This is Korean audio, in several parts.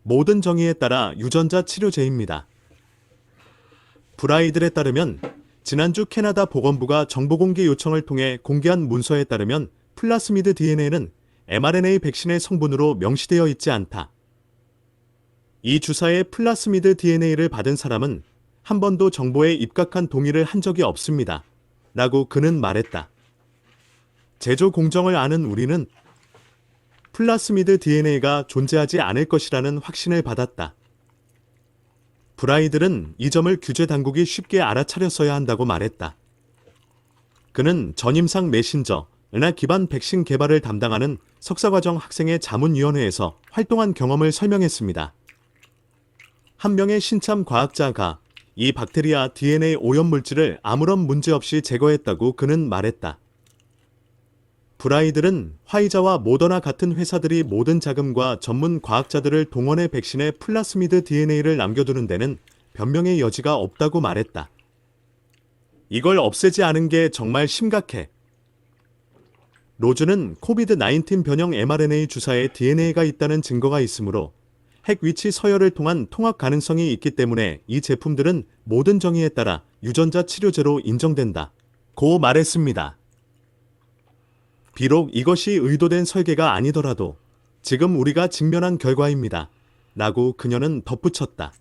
모든 정의에 따라 유전자 치료제입니다. 브라이들에 따르면 지난주 캐나다 보건부가 정보 공개 요청을 통해 공개한 문서에 따르면 플라스미드 DNA는 mRNA 백신의 성분으로 명시되어 있지 않다. 이 주사의 플라스미드 DNA를 받은 사람은 한 번도 정보에 입각한 동의를 한 적이 없습니다. 라고 그는 말했다. 제조 공정을 아는 우리는 플라스미드 DNA가 존재하지 않을 것이라는 확신을 받았다. 브라이들은 이 점을 규제 당국이 쉽게 알아차렸어야 한다고 말했다. 그는 전임상 메신저, 르나 기반 백신 개발을 담당하는 석사과정 학생의 자문위원회에서 활동한 경험을 설명했습니다. 한 명의 신참 과학자가 이 박테리아 DNA 오염 물질을 아무런 문제 없이 제거했다고 그는 말했다. 브라이들은 화이자와 모더나 같은 회사들이 모든 자금과 전문 과학자들을 동원해 백신의 플라스미드 DNA를 남겨두는 데는 변명의 여지가 없다고 말했다. 이걸 없애지 않은 게 정말 심각해. 로즈는 코비드-19 변형 mRNA 주사에 DNA가 있다는 증거가 있으므로 핵 위치 서열을 통한 통합 가능성이 있기 때문에 이 제품들은 모든 정의에 따라 유전자 치료제로 인정된다. 고 말했습니다. 비록 이것이 의도된 설계가 아니더라도 지금 우리가 직면한 결과입니다. 라고 그녀는 덧붙였다.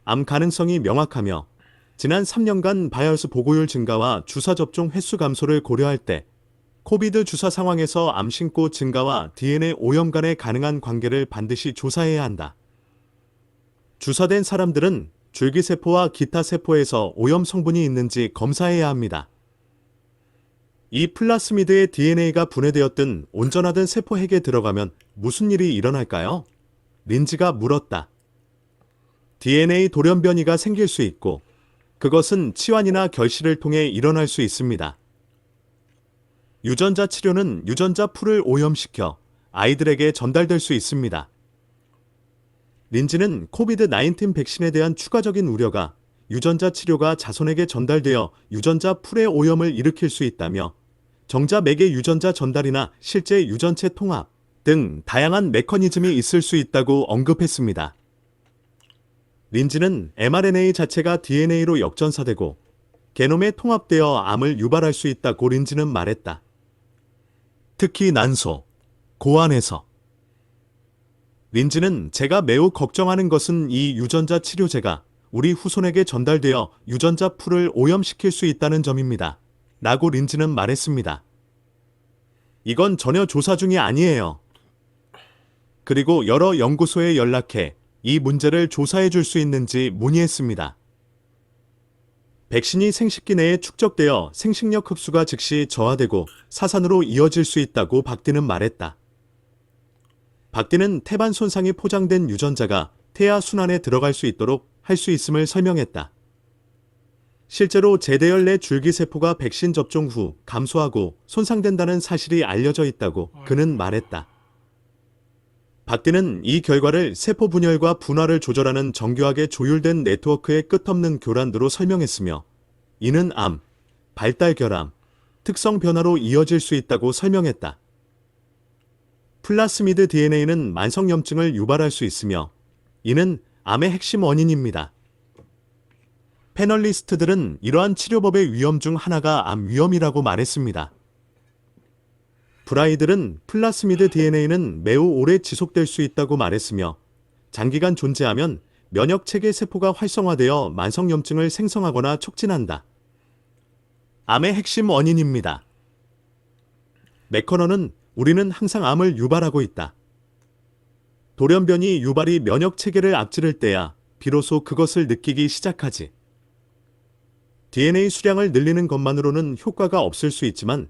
암 가능성이 명확하며 지난 3년간 바이러스 보고율 증가와 주사 접종 횟수 감소를 고려할 때 코비드 주사 상황에서 암신고 증가와 DNA 오염 간의 가능한 관계를 반드시 조사해야 한다. 주사된 사람들은 줄기세포와 기타 세포에서 오염 성분이 있는지 검사해야 합니다. 이 플라스미드의 DNA가 분해되었든 온전하든 세포 핵에 들어가면 무슨 일이 일어날까요? 린지가 물었다. DNA 돌연변이가 생길 수 있고 그것은 치환이나 결실을 통해 일어날 수 있습니다. 유전자 치료는 유전자 풀을 오염시켜 아이들에게 전달될 수 있습니다. 린지는 코비드-19 백신에 대한 추가적인 우려가 유전자 치료가 자손에게 전달되어 유전자 풀의 오염을 일으킬 수 있다며 정자 매개 유전자 전달이나 실제 유전체 통합 등 다양한 메커니즘이 있을 수 있다고 언급했습니다. 린지는 mRNA 자체가 DNA로 역전사되고 게놈에 통합되어 암을 유발할 수 있다고 린지는 말했다. 특히 난소, 고안에서. 린지는 제가 매우 걱정하는 것은 이 유전자 치료제가 우리 후손에게 전달되어 유전자 풀을 오염시킬 수 있다는 점입니다. 라고 린지는 말했습니다. 이건 전혀 조사 중이 아니에요. 그리고 여러 연구소에 연락해 이 문제를 조사해 줄 수 있는지 문의했습니다. 백신이 생식기 내에 축적되어 생식력 흡수가 즉시 저하되고 사산으로 이어질 수 있다고 박디는 말했다. 박디는 태반 손상이 포장된 유전자가 태아 순환에 들어갈 수 있도록 할 수 있음을 설명했다. 실제로 제대열 내 줄기세포가 백신 접종 후 감소하고 손상된다는 사실이 알려져 있다고 그는 말했다. 박디는 이 결과를 세포 분열과 분화를 조절하는 정교하게 조율된 네트워크의 끝없는 교란으로 설명했으며 이는 암, 발달 결함, 특성 변화로 이어질 수 있다고 설명했다. 플라스미드 DNA는 만성염증을 유발할 수 있으며 이는 암의 핵심 원인입니다. 패널리스트들은 이러한 치료법의 위험 중 하나가 암 위험이라고 말했습니다. 브라이들은 플라스미드 DNA는 매우 오래 지속될 수 있다고 말했으며 장기간 존재하면 면역체계 세포가 활성화되어 만성염증을 생성하거나 촉진한다. 암의 핵심 원인입니다. 맥커너는 우리는 항상 암을 유발하고 있다. 돌연변이 유발이 면역체계를 앞지를 때야 비로소 그것을 느끼기 시작하지. DNA 수량을 늘리는 것만으로는 효과가 없을 수 있지만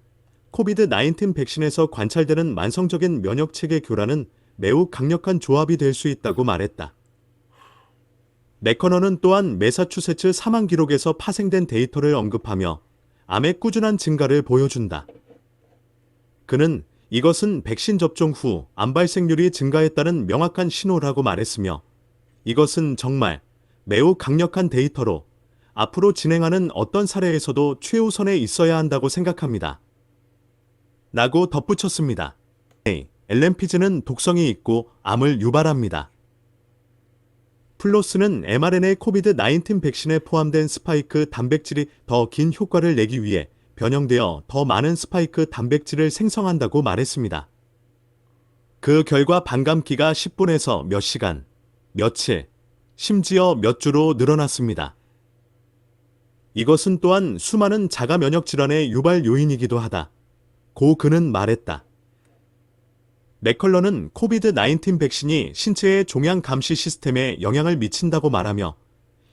코비드-19 백신에서 관찰되는 만성적인 면역체계 교란은 매우 강력한 조합이 될 수 있다고 말했다. 맥커너는 또한 매사추세츠 사망 기록에서 파생된 데이터를 언급하며 암의 꾸준한 증가를 보여준다. 그는 이것은 백신 접종 후 암 발생률이 증가했다는 명확한 신호라고 말했으며 이것은 정말 매우 강력한 데이터로 앞으로 진행하는 어떤 사례에서도 최우선에 있어야 한다고 생각합니다. 라고 덧붙였습니다. LMP즈는 독성이 있고 암을 유발합니다. 플로스는 mRNA 코비드-19 백신에 포함된 스파이크 단백질이 더 긴 효과를 내기 위해 변형되어 더 많은 스파이크 단백질을 생성한다고 말했습니다. 그 결과 반감기가 10분에서 몇 시간, 며칠, 심지어 몇 주로 늘어났습니다. 이것은 또한 수많은 자가 면역 질환의 유발 요인이기도 하다. 고 그는 말했다. 맥컬런은 코비드-19 백신이 신체의 종양 감시 시스템에 영향을 미친다고 말하며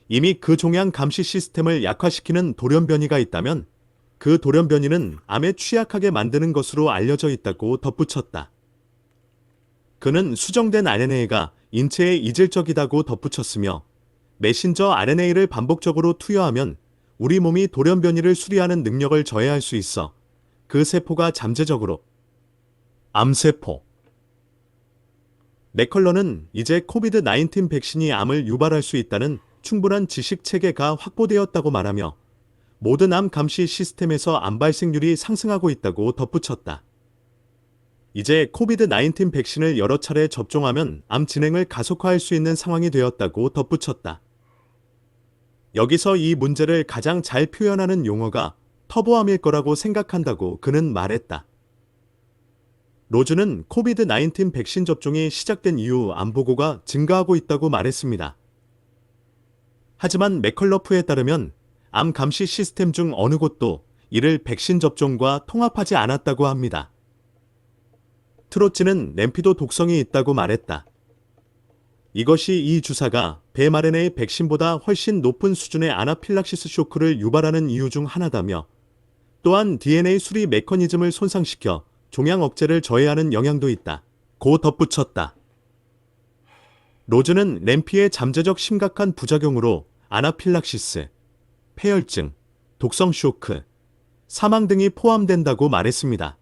이미 그 종양 감시 시스템을 약화시키는 돌연 변이가 있다면 그 돌연 변이는 암에 취약하게 만드는 것으로 알려져 있다고 덧붙였다. 그는 수정된 RNA가 인체에 이질적이다고 덧붙였으며 메신저 RNA를 반복적으로 투여하면 우리 몸이 돌연 변이를 수리하는 능력을 저해할 수 있어 그 세포가 잠재적으로 암세포. 맥컬런은 이제 코비드-19 백신이 암을 유발할 수 있다는 충분한 지식 체계가 확보되었다고 말하며 모든 암 감시 시스템에서 암 발생률이 상승하고 있다고 덧붙였다. 이제 코비드-19 백신을 여러 차례 접종하면 암 진행을 가속화할 수 있는 상황이 되었다고 덧붙였다. 여기서 이 문제를 가장 잘 표현하는 용어가 터보암일 거라고 생각한다고 그는 말했다. 로즈는 코비드-19 백신 접종이 시작된 이후 암 보고가 증가하고 있다고 말했습니다. 하지만 맥컬러프에 따르면 암 감시 시스템 중 어느 곳도 이를 백신 접종과 통합하지 않았다고 합니다. 트로치는 램피도 독성이 있다고 말했다. 이것이 이 주사가 mRNA 백신보다 훨씬 높은 수준의 아나필락시스 쇼크를 유발하는 이유 중 하나다며 또한 DNA 수리 메커니즘을 손상시켜 종양 억제를 저해하는 영향도 있다. 고 덧붙였다. 로즈는 램피의 잠재적 심각한 부작용으로 아나필락시스, 폐혈증, 독성 쇼크, 사망 등이 포함된다고 말했습니다.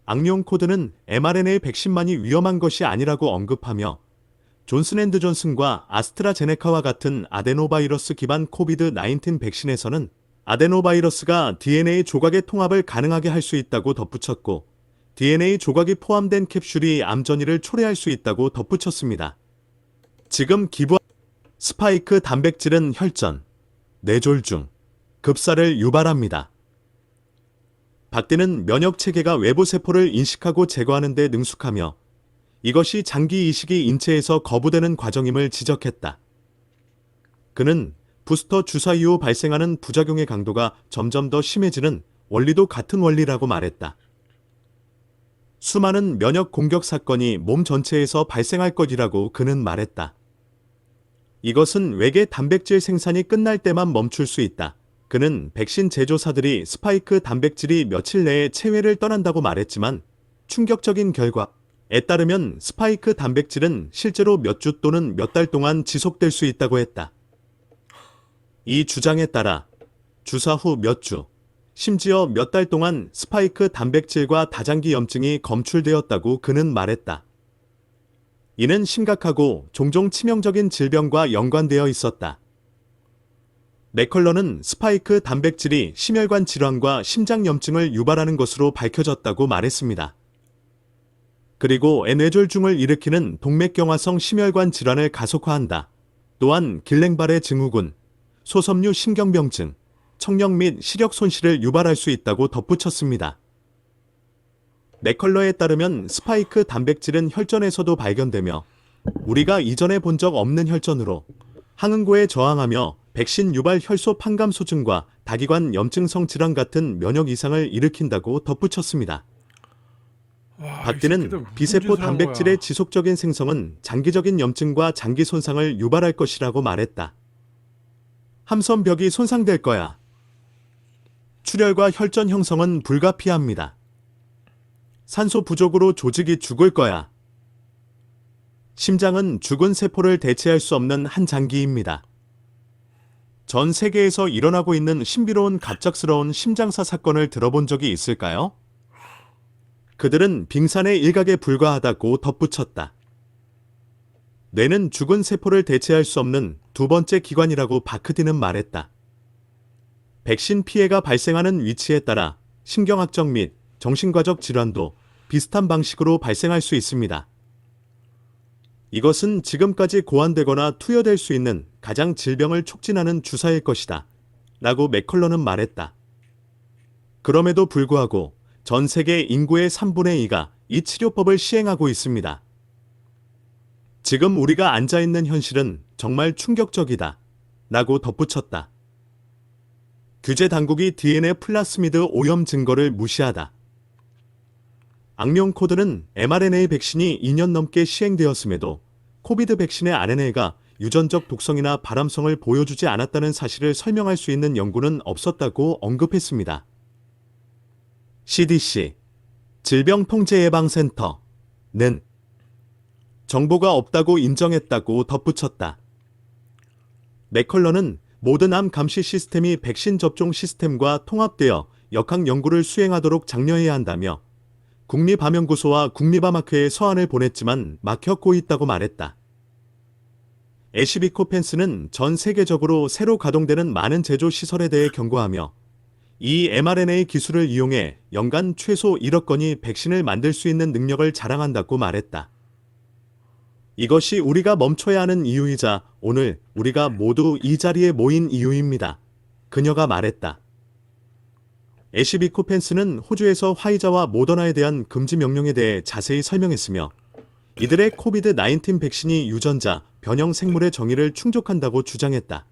악용 코드는 mRNA 백신만이 위험한 것이 아니라고 언급하며 존슨앤드존슨과 아스트라제네카와 같은 아데노바이러스 기반 코비드-19 백신에서는 아데노바이러스가 DNA 조각의 통합을 가능하게 할 수 있다고 덧붙였고 DNA 조각이 포함된 캡슐이 암 전이를 초래할 수 있다고 덧붙였습니다. 지금 기부한 스파이크 단백질은 혈전, 뇌졸중, 급사를 유발합니다. 박대는 면역 체계가 외부 세포를 인식하고 제거하는 데 능숙하며 이것이 장기 이식이 인체에서 거부되는 과정임을 지적했다. 그는 부스터 주사 이후 발생하는 부작용의 강도가 점점 더 심해지는 원리도 같은 원리라고 말했다. 수많은 면역 공격 사건이 몸 전체에서 발생할 것이라고 그는 말했다. 이것은 외계 단백질 생산이 끝날 때만 멈출 수 있다. 그는 백신 제조사들이 스파이크 단백질이 며칠 내에 체외를 떠난다고 말했지만 충격적인 결과에 따르면 스파이크 단백질은 실제로 몇 주 또는 몇 달 동안 지속될 수 있다고 했다. 이 주장에 따라 주사 후 몇 주, 심지어 몇 달 동안 스파이크 단백질과 다장기 염증이 검출되었다고 그는 말했다. 이는 심각하고 종종 치명적인 질병과 연관되어 있었다. 맥컬런은 스파이크 단백질이 심혈관 질환과 심장염증을 유발하는 것으로 밝혀졌다고 말했습니다. 그리고 뇌졸중을 일으키는 동맥경화성 심혈관 질환을 가속화한다. 또한 길랭바레 증후군, 소섬유 신경병증, 청력 및 시력 손실을 유발할 수 있다고 덧붙였습니다. 맥컬러에 따르면 스파이크 단백질은 혈전에서도 발견되며 우리가 이전에 본 적 없는 혈전으로 항응고에 저항하며 백신 유발 혈소 판감 소증과 다기관 염증성 질환 같은 면역 이상을 일으킨다고 덧붙였습니다. 박디는 비세포 단백질의 지속적인 생성은 장기적인 염증과 장기 손상을 유발할 것이라고 말했다. 함선벽이 손상될 거야. 출혈과 혈전 형성은 불가피합니다. 산소 부족으로 조직이 죽을 거야. 심장은 죽은 세포를 대체할 수 없는 한 장기입니다. 전 세계에서 일어나고 있는 신비로운 갑작스러운 심장사 사건을 들어본 적이 있을까요? 그들은 빙산의 일각에 불과하다고 덧붙였다. 뇌는 죽은 세포를 대체할 수 없는 두 번째 기관이라고 바크디는 말했다. 백신 피해가 발생하는 위치에 따라 신경학적 및 정신과적 질환도 비슷한 방식으로 발생할 수 있습니다. 이것은 지금까지 고안되거나 투여될 수 있는 가장 질병을 촉진하는 주사일 것이다. 라고 맥컬런은 말했다. 그럼에도 불구하고 전 세계 인구의 3분의 2가 이 치료법을 시행하고 있습니다. 지금 우리가 앉아있는 현실은 정말 충격적이다. 라고 덧붙였다. 규제 당국이 DNA 플라스미드 오염 증거를 무시하다. 악령 코드는 mRNA 백신이 2년 넘게 시행되었음에도 코비드 백신의 RNA가 유전적 독성이나 발암성을 보여주지 않았다는 사실을 설명할 수 있는 연구는 없었다고 언급했습니다. CDC, 질병통제예방센터는 정보가 없다고 인정했다고 덧붙였다. 맥컬런은 모든 암 감시 시스템이 백신 접종 시스템과 통합되어 역학 연구를 수행하도록 장려해야 한다며 국립암연구소와 국립암학회에 서한을 보냈지만 막혔고 있다고 말했다. 애쉬비 코펜스는 전 세계적으로 새로 가동되는 많은 제조 시설에 대해 경고하며 이 mRNA 기술을 이용해 연간 최소 1억 건의 백신을 만들 수 있는 능력을 자랑한다고 말했다. 이것이 우리가 멈춰야 하는 이유이자 오늘 우리가 모두 이 자리에 모인 이유입니다. 그녀가 말했다. 애쉬비 코펜스는 호주에서 화이자와 모더나에 대한 금지 명령에 대해 자세히 설명했으며 이들의 코비드-19 백신이 유전자, 변형 생물의 정의를 충족한다고 주장했다.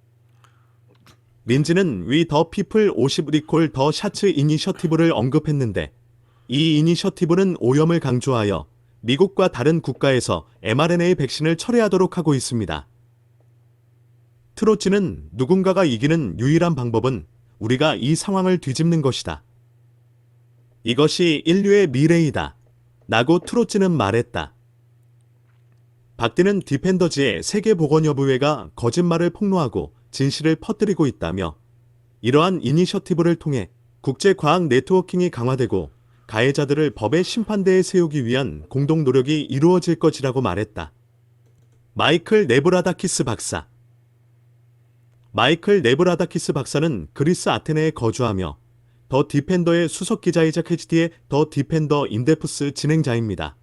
린지는 We the People 50 Recall the Shots 이니셔티브를 언급했는데 이 이니셔티브는 오염을 강조하여 미국과 다른 국가에서 mRNA 백신을 철회하도록 하고 있습니다. 트로치는 누군가가 이기는 유일한 방법은 우리가 이 상황을 뒤집는 것이다. 이것이 인류의 미래이다. 라고 트로치는 말했다. 박디는 디펜더즈의 세계보건협의회가 거짓말을 폭로하고 진실을 퍼뜨리고 있다며 이러한 이니셔티브를 통해 국제과학 네트워킹이 강화되고 가해자들을 법의 심판대에 세우기 위한 공동 노력이 이루어질 것이라고 말했다. 마이클 네브라다키스 박사. 마이클 네브라다키스 박사는 그리스 아테네에 거주하며 더 디펜더의 수석 기자이자 캐치디의 더 디펜더 인데프스 진행자입니다.